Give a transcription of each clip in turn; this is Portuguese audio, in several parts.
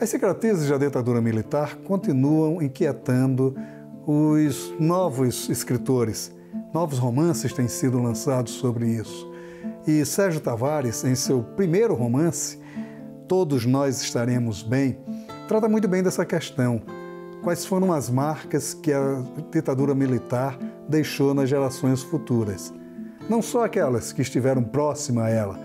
As cicatrizes da ditadura militar continuam inquietando os novos escritores. Novos romances têm sido lançados sobre isso. E Sérgio Tavares, em seu primeiro romance, Todos Nós Estaremos Bem, trata muito bem dessa questão. Quais foram as marcas que a ditadura militar deixou nas gerações futuras? Não só aquelas que estiveram próximas a ela,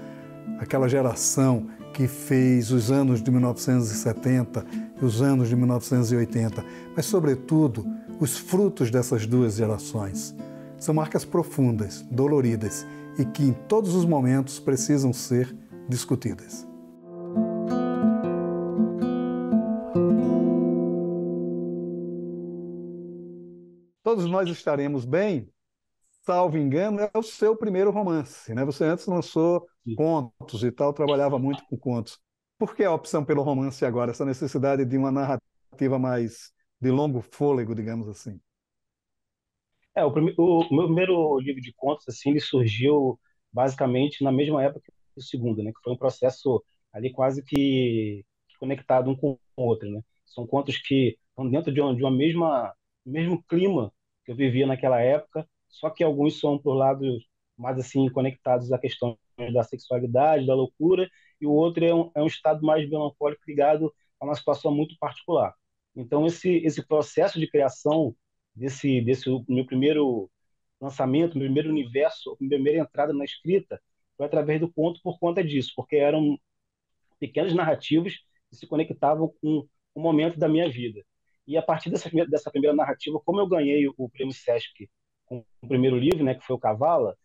aquela geração que fez os anos de 1970 e os anos de 1980, mas, sobretudo, os frutos dessas duas gerações. São marcas profundas, doloridas e que, em todos os momentos, precisam ser discutidas. Todos Nós Estaremos Bem, salvo engano, é o seu primeiro romance, né? Você antes lançou contos e tal, trabalhava muito com contos. Por que a opção pelo romance agora, essa necessidade de uma narrativa mais de longo fôlego, digamos assim? O meu primeiro livro de contos, assim, ele surgiu basicamente na mesma época que o segundo, né? Que foi um processo ali quase que conectado um com o outro, né? São contos que estão dentro de uma mesmo clima que eu vivia naquela época, só que alguns são por lados mais assim conectados à questão da sexualidade, da loucura, e o outro é um estado mais melancólico ligado a uma situação muito particular. Então esse processo de criação desse meu primeiro lançamento, meu primeiro universo, minha primeira entrada na escrita foi através do conto por conta disso, porque eram pequenos narrativos que se conectavam com um momento da minha vida. E a partir dessa primeira narrativa, como eu ganhei o prêmio Sesc com o primeiro livro, né, que foi o Cavala,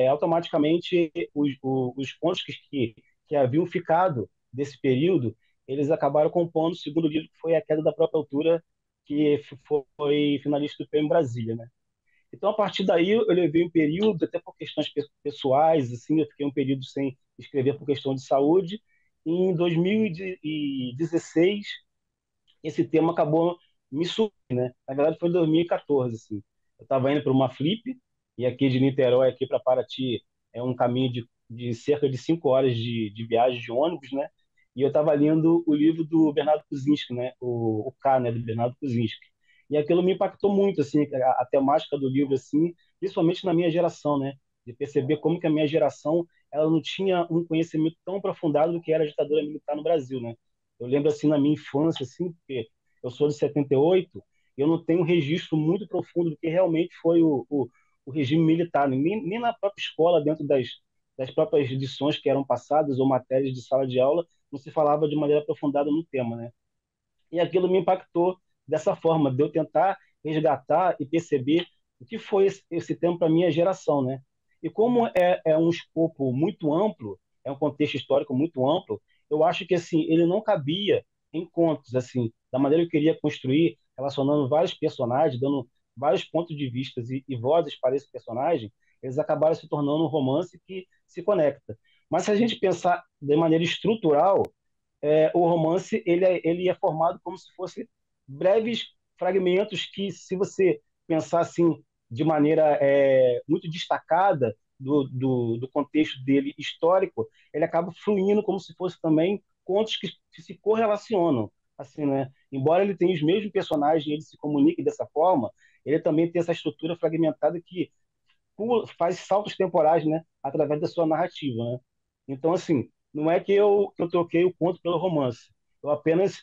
automaticamente os contos que haviam ficado desse período, eles acabaram compondo o segundo livro, que foi A Queda da Própria Altura, que foi finalista do Prêmio Brasília, né? Então, a partir daí, eu levei um período, até por questões pessoais, assim, eu fiquei um período sem escrever por questão de saúde. E em 2016, esse tema acabou me subindo, né? Na verdade, foi em 2014, assim. Eu estava indo para uma flip, e aqui de Niterói, aqui para Paraty, é um caminho de cerca de 5 horas de viagem de ônibus, né? E eu estava lendo o livro do Bernardo Kuzinski, né? O K, né? Do Bernardo Kuzinski. E aquilo me impactou muito, assim, a temática do livro, assim, principalmente na minha geração, né? De perceber como que a minha geração ela não tinha um conhecimento tão aprofundado do que era a ditadura militar no Brasil, né? Eu lembro, assim, na minha infância, assim, porque eu sou de 78, eu não tenho um registro muito profundo do que realmente foi o regime militar, né? Nem na própria escola, dentro das próprias lições que eram passadas ou matérias de sala de aula, não se falava de maneira aprofundada no tema, né? E aquilo me impactou dessa forma, de eu tentar resgatar e perceber o que foi esse tempo para a minha geração, né? E como é um escopo muito amplo, é um contexto histórico muito amplo, eu acho que assim ele não cabia em contos assim, da maneira que eu queria construir, relacionando vários personagens, dando vários pontos de vista e vozes para esse personagem, eles acabaram se tornando um romance que se conecta. Mas se a gente pensar de maneira estrutural, o romance ele é formado como se fosse breves fragmentos que, se você pensar assim de maneira muito destacada do contexto dele histórico, ele acaba fluindo como se fosse também contos que se correlacionam, assim, né? Embora ele tenha os mesmos personagens, ele se comunique dessa forma, ele também tem essa estrutura fragmentada que faz saltos temporais, né, através da sua narrativa, né? Então, assim, não é que eu troquei o conto pelo romance. Eu apenas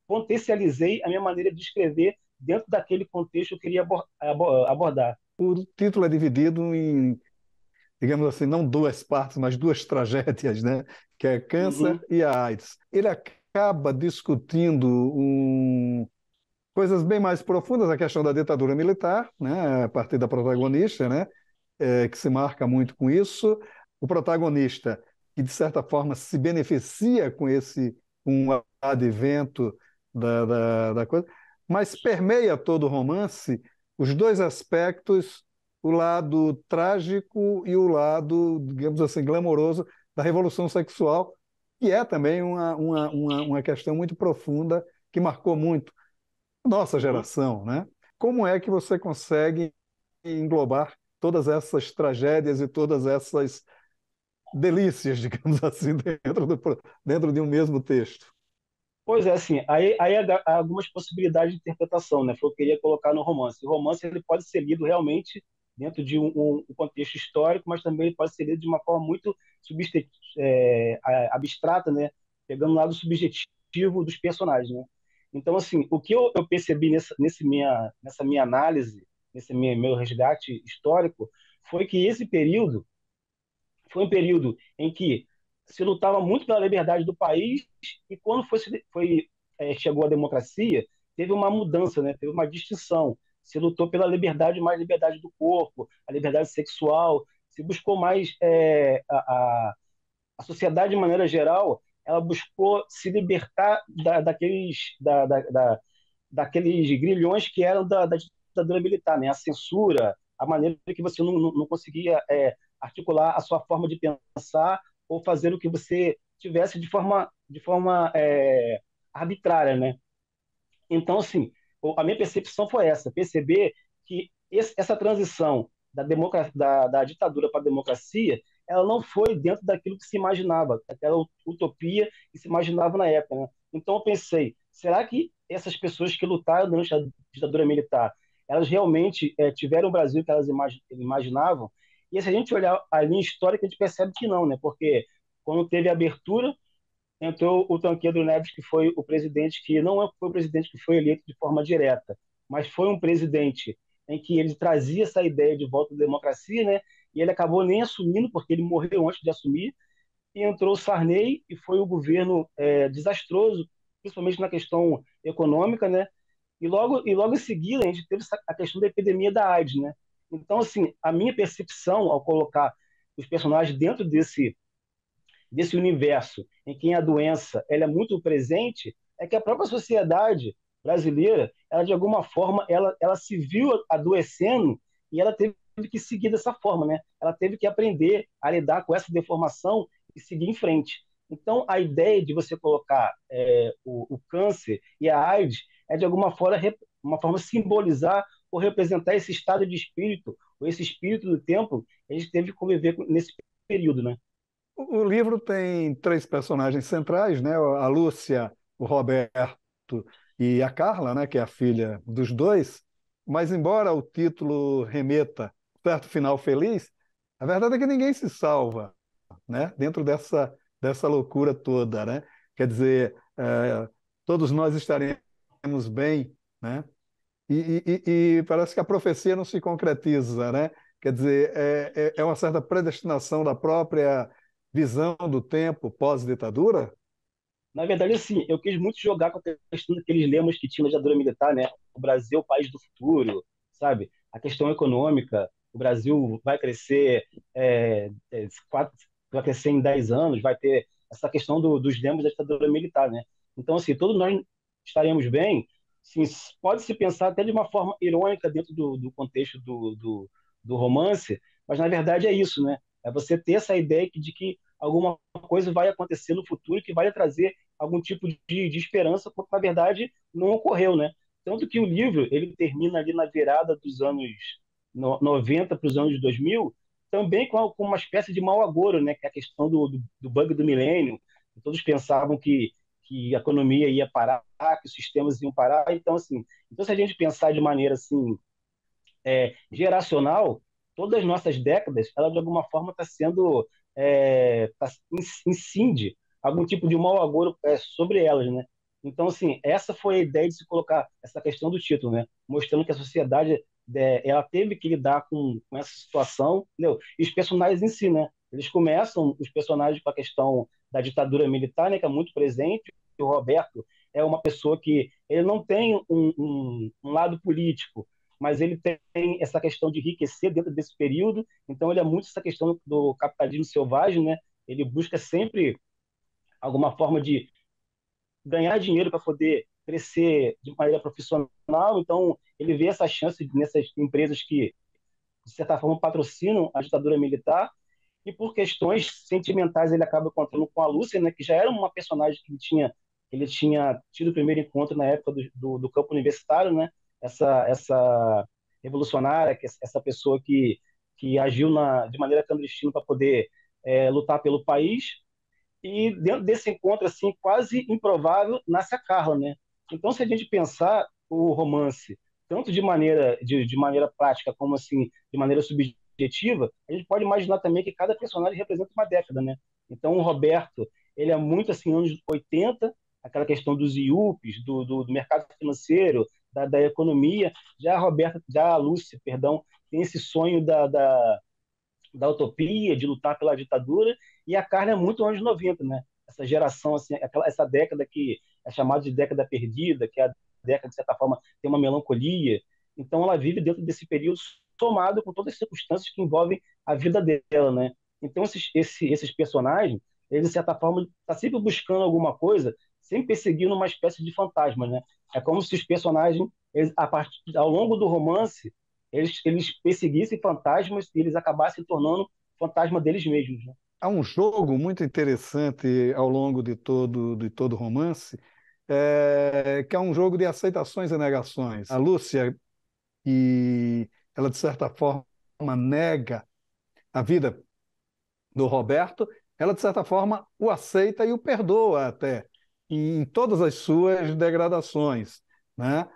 potencializei a minha maneira de escrever dentro daquele contexto que eu queria abordar. O título é dividido em, digamos assim, não duas partes, mas duas tragédias, né? Que é câncer Uhum, e a AIDS. Ele acaba discutindo coisas bem mais profundas, a questão da ditadura militar, né? A partir da protagonista, né? Que se marca muito com isso. O protagonista, que de certa forma se beneficia com o advento da coisa, mas permeia todo o romance os dois aspectos, o lado trágico e o lado, digamos assim, glamouroso da revolução sexual, que é também uma questão muito profunda que marcou muito a nossa uhum. geração, né? Como é que você consegue englobar todas essas tragédias e todas essas delícias, digamos assim, dentro de um mesmo texto. Pois é, assim, aí há algumas possibilidades de interpretação, né? Foi o que eu queria colocar no romance. O romance ele pode ser lido realmente dentro de um contexto histórico, mas também ele pode ser lido de uma forma muito abstrata, né? Pegando o lado subjetivo dos personagens, né? Então, assim, o que eu percebi nessa minha análise, meu resgate histórico, foi que esse período foi um período em que se lutava muito pela liberdade do país e quando chegou a democracia, teve uma mudança, né? Teve uma distinção. Se lutou pela liberdade, mais liberdade do corpo, a liberdade sexual, se buscou mais a sociedade de maneira geral, ela buscou se libertar daqueles grilhões que eram da ditadura militar, né? A censura, a maneira que você não conseguia articular a sua forma de pensar ou fazer o que você tivesse de forma arbitrária, né? Então, assim, a minha percepção foi essa, perceber que essa transição da ditadura para a democracia, ela não foi dentro daquilo que se imaginava, daquela utopia que se imaginava na época, né? Então eu pensei, será que essas pessoas que lutaram durante a ditadura militar, elas realmente tiveram o Brasil que elas imaginavam? E se a gente olhar a linha histórica, a gente percebe que não, né? Porque quando teve a abertura, entrou o Tancredo Neves, que foi o presidente que não foi o presidente que foi eleito de forma direta, mas foi um presidente em que ele trazia essa ideia de volta da democracia, né? E ele acabou nem assumindo, porque ele morreu antes de assumir, e entrou o Sarney e foi o governo desastroso, principalmente na questão econômica, né? E logo em seguida a gente teve a questão da epidemia da AIDS, né? Então, assim, a minha percepção ao colocar os personagens dentro desse universo em que a doença ela é muito presente, é que a própria sociedade brasileira, ela de alguma forma, ela se viu adoecendo e ela teve que seguir dessa forma, né? Ela teve que aprender a lidar com essa deformação e seguir em frente. Então, a ideia de você colocar o câncer e a AIDS é de alguma forma simbolizar ou representar esse estado de espírito, ou esse espírito do tempo que a gente teve que conviver nesse período, né? O livro tem três personagens centrais, né? A Lúcia, o Roberto e a Carla, né? Que é a filha dos dois. Mas embora o título remeta certo final feliz, a verdade é que ninguém se salva, né? Dentro dessa loucura toda, né? Quer dizer, todos nós estaremos bem, né? E parece que a profecia não se concretiza, né? Quer dizer, é uma certa predestinação da própria visão do tempo pós-ditadura? Na verdade, assim, eu quis muito jogar com a questão daqueles lemas que tinha na ditadura militar, né? O Brasil, é o país do futuro, sabe? A questão econômica, o Brasil vai crescer, vai crescer em 10 anos, vai ter essa questão dos lemas da ditadura militar, né? Então, assim, todos nós estaremos bem, sim, pode-se pensar até de uma forma irônica dentro do contexto do romance, mas na verdade é isso, né? É você ter essa ideia de que alguma coisa vai acontecer no futuro que vai trazer algum tipo de esperança, porque na verdade não ocorreu, né? Tanto que o livro ele termina ali na virada dos anos 90 para os anos 2000, também com uma espécie de mau agouro, né? Que é a questão do bug do milênio. Todos pensavam que a economia ia parar, que os sistemas iam parar. Então, assim, então se a gente pensar de maneira assim, geracional, todas as nossas décadas, ela de alguma forma está sendo incide algum tipo de mau agouro sobre elas, né? Então, assim, essa foi a ideia de se colocar essa questão do título, né? Mostrando que a sociedade ela teve que lidar com essa situação, entendeu? E os personagens em si, né? Eles começam, os personagens, com a questão da ditadura militar, né? Que é muito presente. O Roberto é uma pessoa que ele não tem um lado político, mas ele tem essa questão de enriquecer dentro desse período, então ele é muito essa questão do capitalismo selvagem, né? Ele busca sempre alguma forma de ganhar dinheiro para poder crescer de maneira profissional, então ele vê essa chance nessas empresas que, de certa forma, patrocinam a ditadura militar, e por questões sentimentais ele acaba encontrando com a Lúcia, né, que já era uma personagem que ele tinha tido o primeiro encontro na época do campo universitário, né, essa revolucionária, essa pessoa que agiu de maneira clandestina para poder lutar pelo país. E dentro desse encontro assim quase improvável nasce a Carla, né? Então, se a gente pensar o romance tanto de maneira prática como assim de maneira subjetiva, a gente pode imaginar também que cada personagem representa uma década, né? Então, o Roberto, ele é muito assim anos 80, aquela questão dos IUPs, do mercado financeiro, da economia. Já a Roberta, já a Lúcia, perdão, tem esse sonho da utopia, de lutar pela ditadura, e a Carla é muito anos 90, né? Essa geração, assim, essa década que é chamada de década perdida, que é a década, de certa forma, tem uma melancolia. Então, ela vive dentro desse período somado com todas as circunstâncias que envolvem a vida dela, né? Então, esses personagens, eles, de certa forma, estão sempre buscando alguma coisa, sempre perseguindo uma espécie de fantasma, né? É como se os personagens, ao longo do romance, eles perseguissem fantasmas e eles acabassem se tornando fantasma deles mesmos, né? Há um jogo muito interessante ao longo de todo o romance, que é um jogo de aceitações e negações. A Lúcia, e ela, de certa forma, nega a vida do Roberto, ela, de certa forma, o aceita e o perdoa até, em todas as suas degradações, né?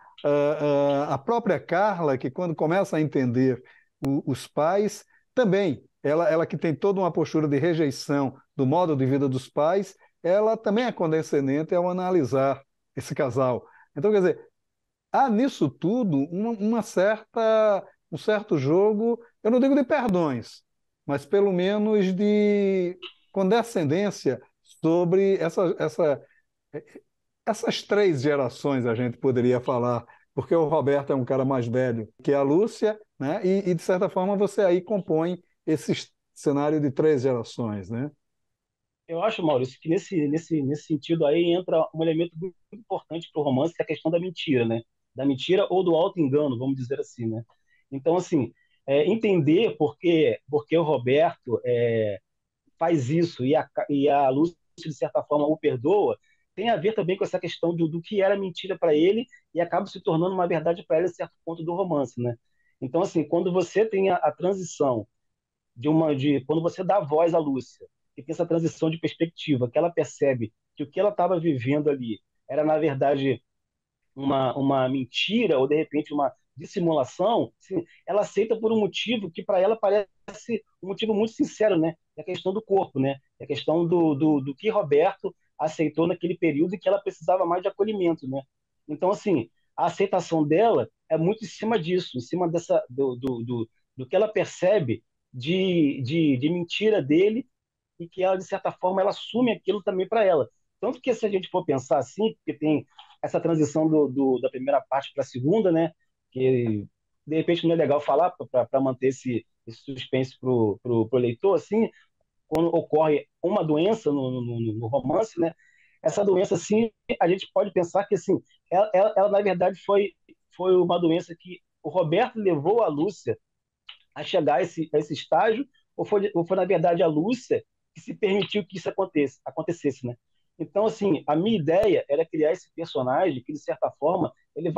A própria Carla, que quando começa a entender os pais, também, ela que tem toda uma postura de rejeição do modo de vida dos pais, ela também é condescendente ao analisar esse casal. Então, quer dizer, há nisso tudo um certo jogo, eu não digo de perdões, mas pelo menos de condescendência sobre essas três gerações, a gente poderia falar, porque o Roberto é um cara mais velho que a Lúcia, né? De certa forma você aí compõe esse cenário de três gerações, né? Eu acho, Maurício, que nesse sentido aí entra um elemento muito importante para o romance, que é a questão da mentira, né? Da mentira ou do auto-engano, vamos dizer assim, né? Então, assim, entender porque o Roberto faz isso e a Lúcia, de certa forma, o perdoa, tem a ver também com essa questão do que era mentira para ele e acaba se tornando uma verdade para ele a certo ponto do romance, né? Então, assim, quando você tem a transição quando você dá voz à Lúcia, que tem essa transição de perspectiva, que ela percebe que o que ela estava vivendo ali era, na verdade, uma mentira ou de repente uma dissimulação, sim, ela aceita por um motivo que para ela parece um motivo muito sincero, né? É a questão do corpo, né? É a questão do que Roberto aceitou naquele período e que ela precisava mais de acolhimento, né? Então, assim, a aceitação dela é muito em cima disso, em cima do que ela percebe de mentira dele e que ela, de certa forma, ela assume aquilo também para ela. Tanto que, se a gente for pensar assim, porque tem essa transição da primeira parte para a segunda, né? Que de repente não é legal falar para manter esse suspense pro leitor, assim, quando ocorre uma doença no romance, né? Essa doença, assim, a gente pode pensar que, assim, ela na verdade, foi uma doença que o Roberto levou a Lúcia a chegar a esse estágio, ou foi, na verdade, a Lúcia que se permitiu que isso acontecesse, né? Então, assim, a minha ideia era criar esse personagem que, de certa forma, ele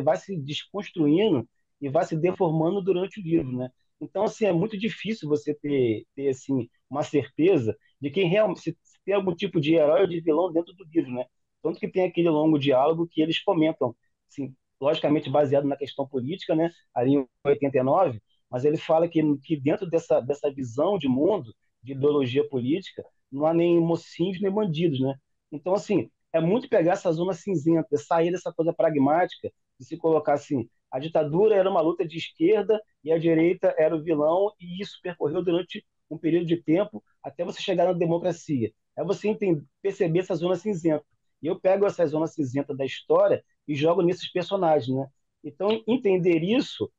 vai se desconstruindo e vai se deformando durante o livro, né? Então, assim, é muito difícil você ter assim, uma certeza de quem realmente se tem algum tipo de herói ou de vilão dentro do livro, né? Tanto que tem aquele longo diálogo que eles comentam, assim, logicamente baseado na questão política, né? Ali em 89, mas ele fala que dentro dessa visão de mundo, de ideologia política, não há nem mocinhos nem bandidos, né? Então, assim, é muito pegar essa zona cinzenta, sair dessa coisa pragmática e se colocar assim, a ditadura era uma luta de esquerda e a direita era o vilão e isso percorreu durante um período de tempo até você chegar na democracia. É você perceber essa zona cinzenta. E eu pego essa zona cinzenta da história e jogo nesses personagens, né? Então, entender isso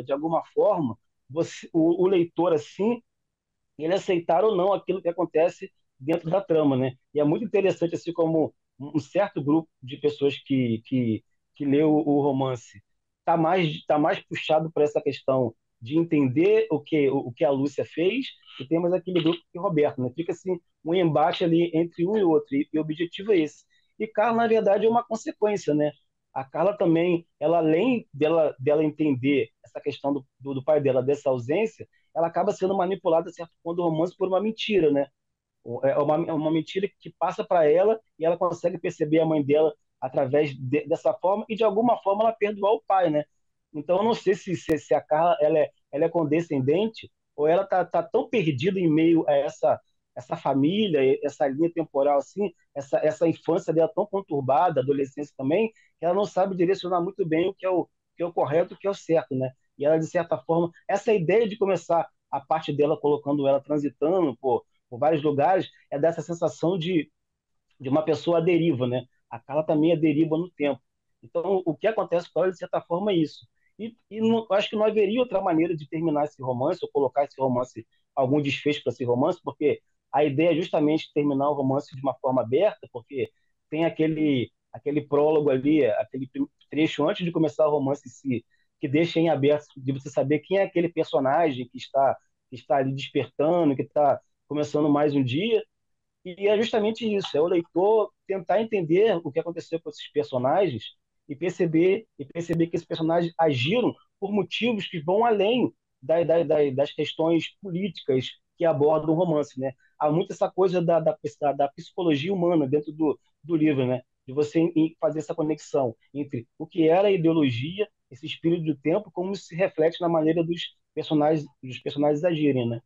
de alguma forma, o leitor, assim, ele aceitar ou não aquilo que acontece dentro da trama, né? E é muito interessante, assim, como um certo grupo de pessoas que lê o romance tá mais puxado para essa questão de entender o que a Lúcia fez, e temos aquele grupo que é o Roberto, né? Fica, assim, um embate ali entre um e outro, e o objetivo é esse. E Carlos, na verdade, é uma consequência, né? a Carla também, ela além dela entender essa questão do pai dela, dessa ausência, ela acaba sendo manipulada, certo ponto do romance, por uma mentira, né? É uma mentira que passa para ela e ela consegue perceber a mãe dela através dessa forma e de alguma forma ela perdoar o pai, né? Então eu não sei se a Carla ela é condescendente ou ela tá tão perdida em meio a essa família, essa linha temporal assim, essa infância dela tão conturbada, adolescência também, que ela não sabe direcionar muito bem o que é o correto, o que é o certo, né? E ela de certa forma, essa ideia de começar a parte dela colocando ela transitando por vários lugares, é dessa sensação de uma pessoa à deriva, né? A Carla também é deriva no tempo. Então, o que acontece com ela, de certa forma, é isso. E não, eu acho que não haveria outra maneira de terminar esse romance, ou colocar esse romance, algum desfecho para esse romance, porque a ideia é justamente terminar o romance de uma forma aberta, porque tem aquele prólogo ali, aquele trecho antes de começar o romance em si, que deixa em aberto de você saber quem é aquele personagem que está ali despertando, que está começando mais um dia, e é justamente isso, é o leitor tentar entender o que aconteceu com esses personagens e perceber que esses personagens agiram por motivos que vão além das questões políticas que abordam o romance, né? Há muito essa coisa da psicologia humana dentro do livro, né? De você fazer essa conexão entre o que era a ideologia, esse espírito do tempo, como isso se reflete na maneira dos personagens agirem, né?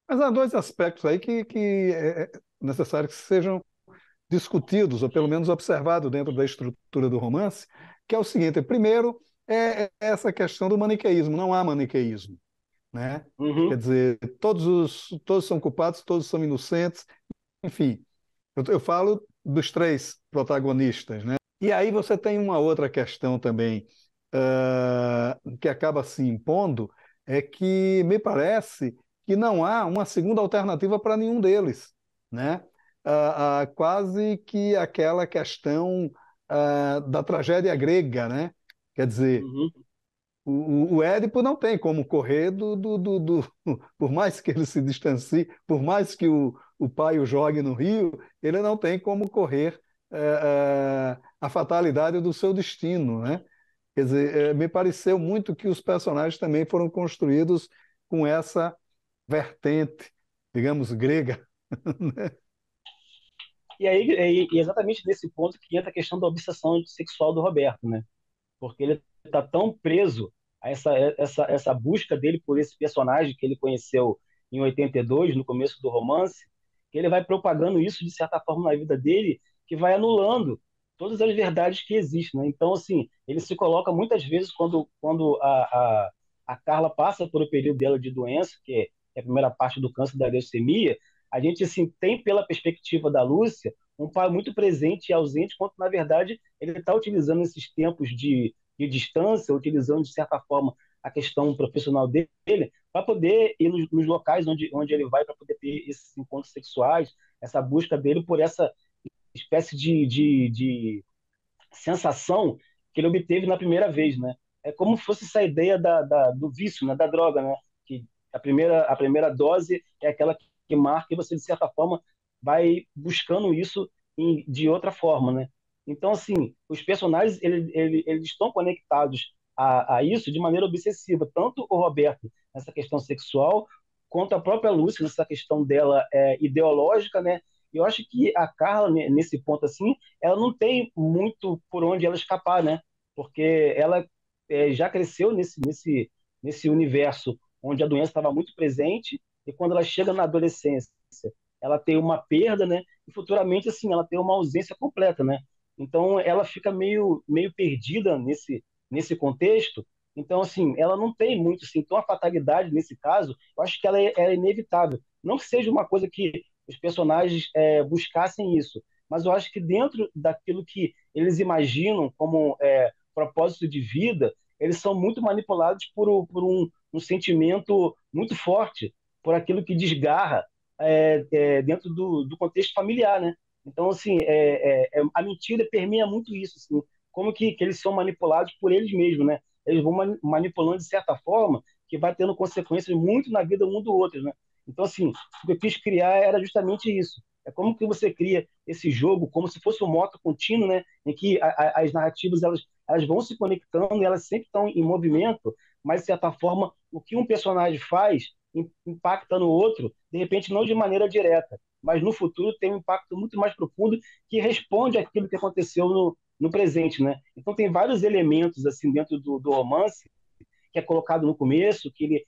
Mas há dois aspectos aí que é necessário que sejam discutidos, ou pelo menos observados dentro da estrutura do romance, que é o seguinte: primeiro, é essa questão do maniqueísmo. Não há maniqueísmo, né? Quer Uhum, dizer, todos são culpados, todos são inocentes, enfim. Eu falo dos três protagonistas, né? E aí você tem uma outra questão também, que acaba se impondo, é que me parece que não há uma segunda alternativa para nenhum deles, né? Quase que aquela questão da tragédia grega, né? Quer dizer, uhum. o Édipo não tem como correr por mais que ele se distancie, por mais que o pai o jogue no rio, ele não tem como correr a fatalidade do seu destino, né? Quer dizer, me pareceu muito que os personagens também foram construídos com essa vertente, digamos, grega. E aí, e exatamente nesse ponto que entra a questão da obsessão sexual do Roberto, né? Porque ele está tão preso a essa busca dele por esse personagem que ele conheceu em 82, no começo do romance, que ele vai propagando isso de certa forma na vida dele, que vai anulando todas as verdades que existem, né? Então, assim, ele se coloca muitas vezes quando a Carla passa por o período dela de doença, que é a primeira parte do câncer da leucemia, a gente assim tem pela perspectiva da Lúcia um pai muito presente e ausente, quando na verdade ele está utilizando esses tempos de distância, utilizando de certa forma a questão profissional dele para poder ir nos locais onde ele vai para poder ter esses encontros sexuais, essa busca dele por essa espécie de sensação que ele obteve na primeira vez, né? É como se fosse essa ideia do vício, né? Da droga, né? Que a primeira dose é aquela que marca e você, de certa forma, vai buscando isso de outra forma, né? Então, assim, os personagens, eles estão conectados a isso de maneira obsessiva. Tanto o Roberto, nessa questão sexual, quanto a própria Lúcia, nessa questão dela ideológica, né? E eu acho que a Carla, nesse ponto, assim, ela não tem muito por onde ela escapar, né? Porque ela já cresceu nesse universo onde a doença estava muito presente e quando ela chega na adolescência, ela tem uma perda, né? E futuramente, assim, ela tem uma ausência completa, né? Então, ela fica meio perdida nesse contexto. Então, assim, ela não tem muito, assim, então a fatalidade nesse caso, eu acho que ela é inevitável. Não que seja uma coisa que os personagens buscassem isso, mas eu acho que dentro daquilo que eles imaginam como propósito de vida, eles são muito manipulados por um sentimento muito forte, por aquilo que desgarra dentro do contexto familiar, né? Então, assim, a mentira permeia muito isso, assim, como que eles são manipulados por eles mesmos, né? Eles vão manipulando de certa forma que vai tendo consequências muito na vida um do outro, né? Então, assim, o que eu quis criar era justamente isso, É como que você cria esse jogo como se fosse um moto contínuo, né? Em que as narrativas elas vão se conectando, e elas sempre estão em movimento, mas de certa forma o que um personagem faz impacta no outro, de repente não de maneira direta, mas no futuro tem um impacto muito mais profundo que responde àquilo que aconteceu no presente, né? Então tem vários elementos assim dentro do romance que é colocado no começo, que ele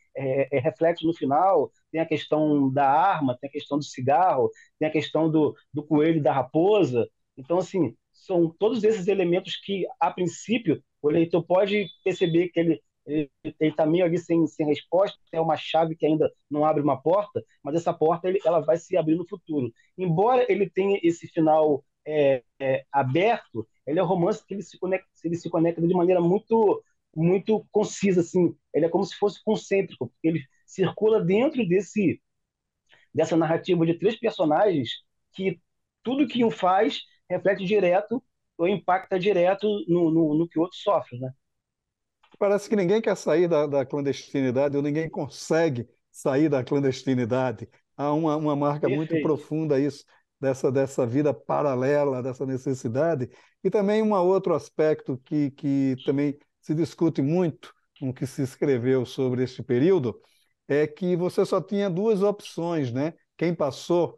reflete no final. Tem a questão da arma, tem a questão do cigarro, tem a questão do coelho e da raposa. Então, assim, são todos esses elementos que, a princípio, o leitor pode perceber que ele está meio ali sem resposta, é uma chave que ainda não abre uma porta, mas essa porta ela vai se abrir no futuro. Embora ele tenha esse final aberto, ele é um romance que ele se conecta de maneira muito concisa, assim. Ele é como se fosse concêntrico, porque ele circula dentro dessa narrativa de três personagens que tudo que um faz reflete direto ou impacta direto no que o outro sofre, né? Parece que ninguém quer sair da clandestinidade ou ninguém consegue sair da clandestinidade. Há uma marca muito Perfeito. profunda isso, dessa vida paralela, dessa necessidade. E também um outro aspecto que também se discute muito no que se escreveu sobre este período é que você só tinha duas opções, né? Quem passou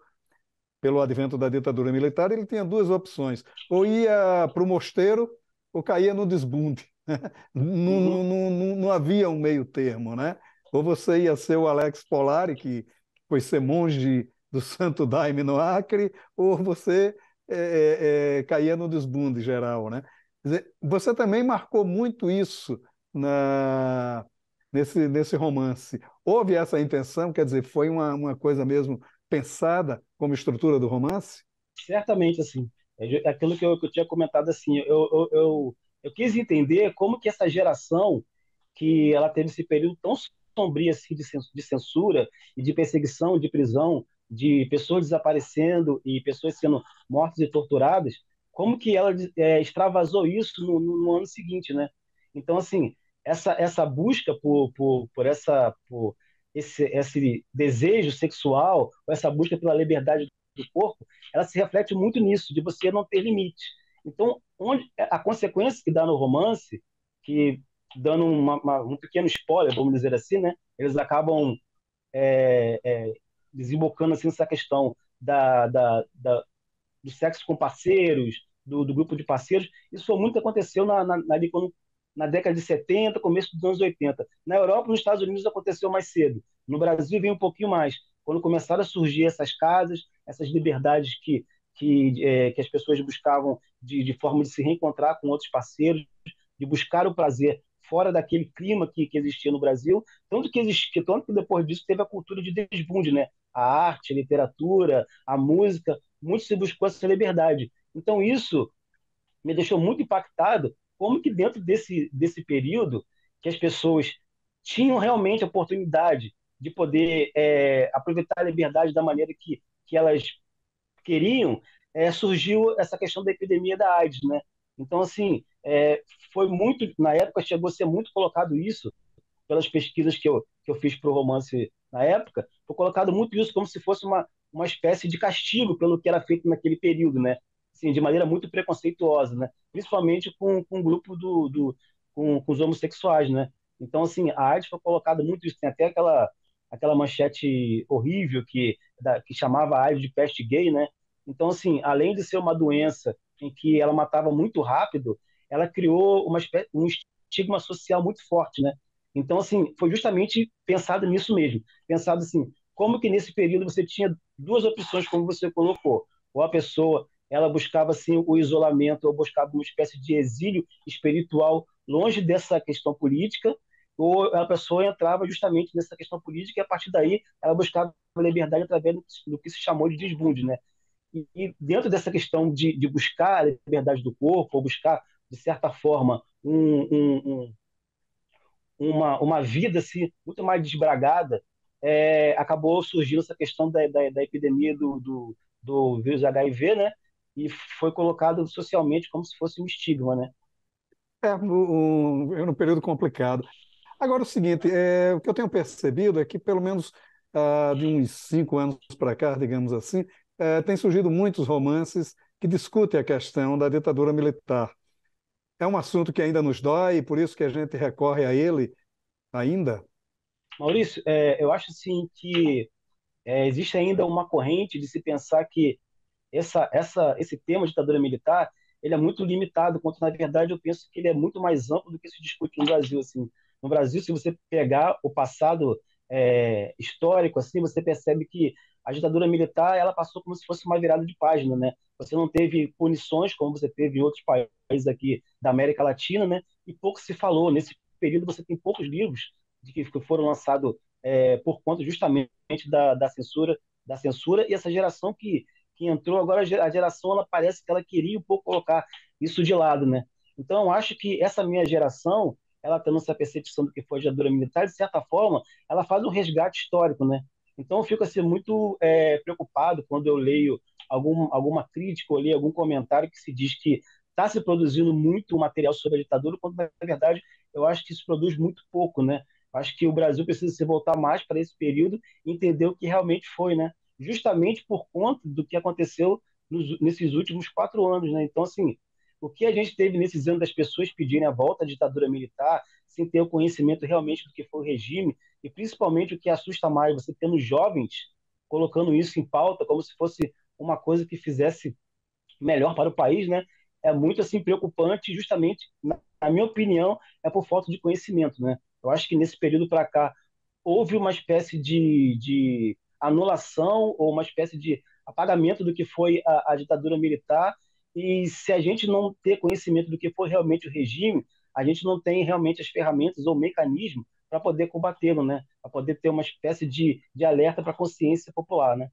pelo advento da ditadura militar, ele tinha duas opções: ou ia para o mosteiro ou caía no desbunde. Não, Uhum. não havia um meio termo, né? Ou você ia ser o Alex Polari, que foi ser monge do Santo Daime no Acre, ou você caía no desbunde geral, né? Quer dizer, você também marcou muito isso nesse romance. Houve essa intenção, quer dizer, foi uma coisa mesmo pensada como estrutura do romance? Certamente, assim, é aquilo que eu tinha comentado, assim, eu quis entender como que essa geração, que ela teve esse período tão sombrio assim, de censura e de perseguição, de prisão, de pessoas desaparecendo e pessoas sendo mortas e torturadas, como que ela extravasou isso no ano seguinte, né? Então, assim, essa busca por esse desejo sexual, ou essa busca pela liberdade do corpo, ela se reflete muito nisso, de você não ter limite. Então, a consequência que dá no romance, que dando um pequeno spoiler, vamos dizer assim, né? Eles acabam desembocando assim nessa questão do sexo com parceiros, do grupo de parceiros. Isso muito aconteceu na década de 70, começo dos anos 80. Na Europa, nos Estados Unidos, aconteceu mais cedo. No Brasil, veio um pouquinho mais. Quando começaram a surgir essas casas, essas liberdades que as pessoas buscavam de forma de se reencontrar com outros parceiros, de buscar o prazer fora daquele clima que existia no Brasil, tanto que depois disso teve a cultura de desbunde, né? A arte, a literatura, a música, muito se buscou essa liberdade. Então isso me deixou muito impactado como que dentro desse período que as pessoas tinham realmente a oportunidade de poder aproveitar a liberdade da maneira que elas queriam, surgiu essa questão da epidemia da AIDS, né? Então, assim, foi muito, na época chegou a ser muito colocado isso, pelas pesquisas que eu fiz para o romance na época, foi colocado muito isso como se fosse uma espécie de castigo pelo que era feito naquele período, né? Assim, de maneira muito preconceituosa, né? Principalmente com o grupo com os homossexuais, né? Então, assim, a AIDS foi colocada muito isso. Tem até aquela manchete horrível que chamava a AIDS de peste gay, né? Então, assim, além de ser uma doença em que ela matava muito rápido, ela criou um estigma social muito forte, né? Então, assim, foi justamente pensado nisso mesmo. Pensado assim, como que nesse período você tinha duas opções, como você colocou. Ou a pessoa, ela buscava, assim, o isolamento, ou buscava uma espécie de exílio espiritual longe dessa questão política, ou a pessoa entrava justamente nessa questão política e, a partir daí, ela buscava a liberdade através do que se chamou de desbunde, né? E dentro dessa questão de buscar a liberdade do corpo, ou buscar, de certa forma, uma vida assim, muito mais desbragada, acabou surgindo essa questão da epidemia do vírus HIV, né? E foi colocado socialmente como se fosse um estigma, né? É um período complicado. Agora, o seguinte, o que eu tenho percebido é que, pelo menos de uns 5 anos para cá, digamos assim, tem surgido muitos romances que discutem a questão da ditadura militar. É um assunto que ainda nos dói, e por isso que a gente recorre a ele ainda. Maurício, eu acho assim que existe ainda uma corrente de se pensar que esse tema ditadura militar ele é muito limitado, quanto na verdade eu penso que ele é muito mais amplo do que se discute no Brasil. Assim. No Brasil, se você pegar o passado histórico, assim, você percebe que a ditadura militar ela passou como se fosse uma virada de página, né? Você não teve punições como você teve em outros países aqui da América Latina, né? E pouco se falou. Nesse período você tem poucos livros que foram lançados por conta justamente da censura e essa geração que entrou agora, a geração ela parece que ela queria um pouco colocar isso de lado, né? Então eu acho que essa minha geração, ela tendo essa percepção do que foi a ditadura militar, de certa forma, ela faz um resgate histórico, né? Então eu fico assim muito preocupado quando eu leio alguma crítica ou leio algum comentário que se diz que está se produzindo muito material sobre a ditadura, quando na verdade eu acho que isso produz muito pouco, né? Eu acho que o Brasil precisa se voltar mais para esse período e entender o que realmente foi, né? Justamente por conta do que aconteceu nesses últimos 4 anos, né? Então, assim, o que a gente teve nesses anos das pessoas pedirem a volta à ditadura militar, sem ter o conhecimento realmente do que foi o regime, e principalmente o que assusta mais, você tendo jovens colocando isso em pauta como se fosse uma coisa que fizesse melhor para o país, né? É muito assim preocupante, justamente, na minha opinião, é por falta de conhecimento, né? Eu acho que nesse período para cá houve uma espécie de anulação ou uma espécie de apagamento do que foi a ditadura militar. E se a gente não ter conhecimento do que foi realmente o regime, a gente não tem realmente as ferramentas ou mecanismos para poder combatê-lo, né? Para poder ter uma espécie de alerta para a consciência popular, né?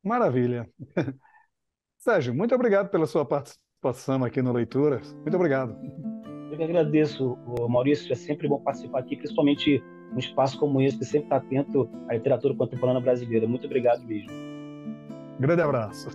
Maravilha. Sérgio, muito obrigado pela sua participação aqui no Leituras. Muito obrigado. Eu que agradeço, Maurício. É sempre bom participar aqui, principalmente num espaço como esse, que sempre está atento à literatura contemporânea brasileira. Muito obrigado mesmo. Grande abraço.